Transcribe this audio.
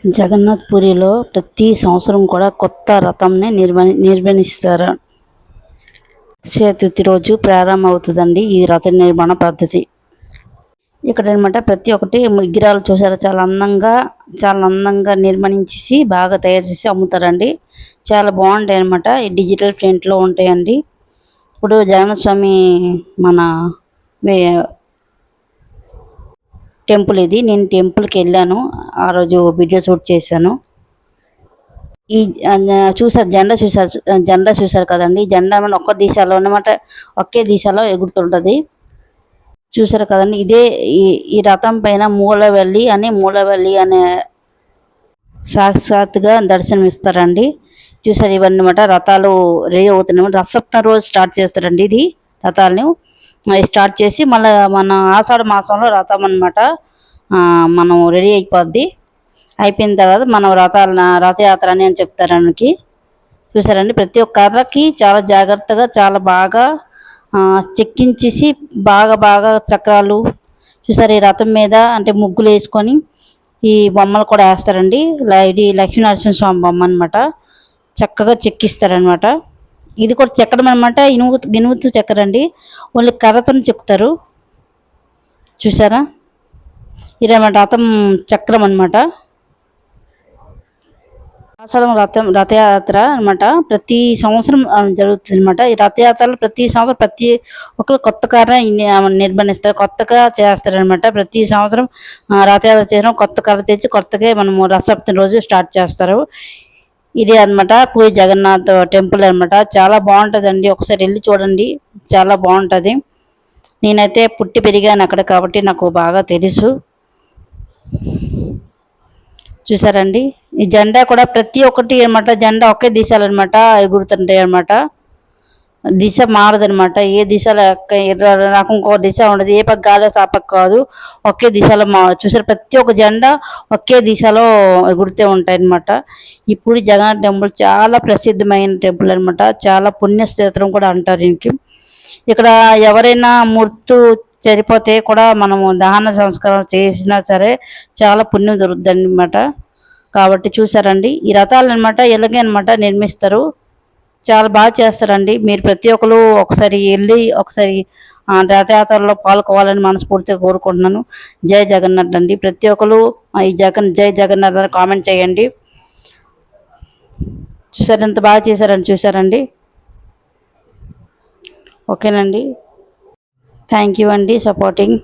జగన్నాథ్ పూరిలో ప్రతి సంవత్సరం కూడా కొత్త రథంని నిర్వహిస్తారు. అక్షయ తృతీయ రోజు ప్రారంభమవుతుందండి ఈ రథ నిర్మాణ పద్ధతి. ఇక్కడ అనమాట ప్రతి ఒక్కటి విగ్రహాలు చూసారా, చాలా అందంగా నిర్మించేసి బాగా తయారు చేసి అమ్ముతారండి. చాలా బాగుంటాయి అనమాట. డిజిటల్ ప్రింట్లో ఉంటాయండి. ఇప్పుడు జగన్నాథ స్వామి మన టెంపుల్ ఇది. నేను టెంపుల్కి వెళ్ళాను, ఆ రోజు వీడియో షూట్ చేశాను. ఈ జెండా చూసారు కదండి. ఈ జెండా ఒక్క దిశలో అన్నమాట, ఒకే దిశలో ఎగురుతుంటది. చూసారు కదండి. ఇదే ఈ రథం పైన మూలవల్లి అనే సాక్షాత్గా దర్శనమిస్తారండి. చూసారు ఇవన్నీ అన్నమాట. రథాలు రెడీ అవుతున్నాయి. రథసప్తమి రోజు స్టార్ట్ చేస్తారండి ఇది రథాలను. స్టార్ట్ చేసి మళ్ళీ మన ఆషాఢ మాసంలో రథం అనమాట మనం రెడీ అయిపోద్ది. అయిపోయిన తర్వాత మనం రథయాత్ర అని చెప్తారానికి. చూసారండి ప్రతి ఒక్క కర్రకి చాలా జాగ్రత్తగా చాలా బాగా చెక్కించేసి బాగా చక్రాలు చూసారు. ఈ రథం మీద అంటే ముగ్గులు వేసుకొని ఈ బొమ్మలు కూడా వేస్తారండి. ఇది లక్ష్మీనరసింహస్వామి బొమ్మ అనమాట. చక్కగా చెక్కిస్తారనమాట. ఇది కూడా చెక్కడం అనమాట ఇనుముతో చెక్కరండి, ఓన్లీ కర్రతో చెక్కుతారు. చూసారా ఇదన్నమాట రథం చక్రం అనమాట. ఆషాఢం రథయాత్ర అనమాట ప్రతి సంవత్సరం జరుగుతుంది అనమాట. ఈ రథయాత్రలో ప్రతి సంవత్సరం ప్రతి ఒక్కరు కొత్త కర్ర నిర్బంధిస్తారు, కొత్తగా చేస్తారనమాట. ప్రతి సంవత్సరం రథయాత్ర చేయడం కొత్త కర్ర తెచ్చి కొత్తగా మనము రథసప్తమి రోజు స్టార్ట్ చేస్తారు. ఇదే అనమాట పూరి జగన్నాథ్ టెంపుల్ అనమాట. చాలా బాగుంటుందండి, ఒకసారి వెళ్ళి చూడండి, చాలా బాగుంటుంది. నేనైతే పుట్టి పెరిగాను అక్కడ కాబట్టి నాకు బాగా తెలుసు. చూసారండి ఈ జెండా కూడా ప్రతి ఒక్కటి అనమాట. జెండా ఒకే దిశలు అనమాట ఎగురుతుంటాయి అనమాట. దిశ మారదనమాట. ఏ దిశలో నాకు ఇంకో దిశ ఉండదు, ఏ పక్క గాలి ఆ పక్క కాదు, ఒకే దిశలో చూసారు ప్రతి ఒక్క జెండా ఒకే దిశలో ఎగురుతూ ఉంటాయి అనమాట. ఇప్పుడు జగన్నాథ్ టెంపుల్ చాలా ప్రసిద్ధమైన టెంపుల్ అనమాట. చాలా పుణ్యక్షేత్రం కూడా అంటారు దీనికి. ఇక్కడ ఎవరైనా మృత్యు చనిపోతే కూడా మనము దహన సంస్కారం చేసినా సరే చాలా పుణ్యం దొరుకుతుంది అనమాట. కాబట్టి చూసారండి ఈ రథాలు అనమాట ఇలాగే అనమాట నిర్మిస్తారు. చాలా బాగా చేస్తారండి. మీరు ప్రతి ఒక్కరు ఒకసారి వెళ్ళి ఒకసారి రథయాత్రలో పాల్గొవాలని మనస్ఫూర్తిగా కోరుకుంటున్నాను. జై జగన్నాథ్ అండి. ప్రతి ఒక్కరు ఈ జై జగన్నాథ్ అని కామెంట్ చేయండి. చూసారు ఎంత బాగా చేశారని. చూసారండి. ఓకేనండి. థ్యాంక్ యూ అండి సపోర్టింగ్.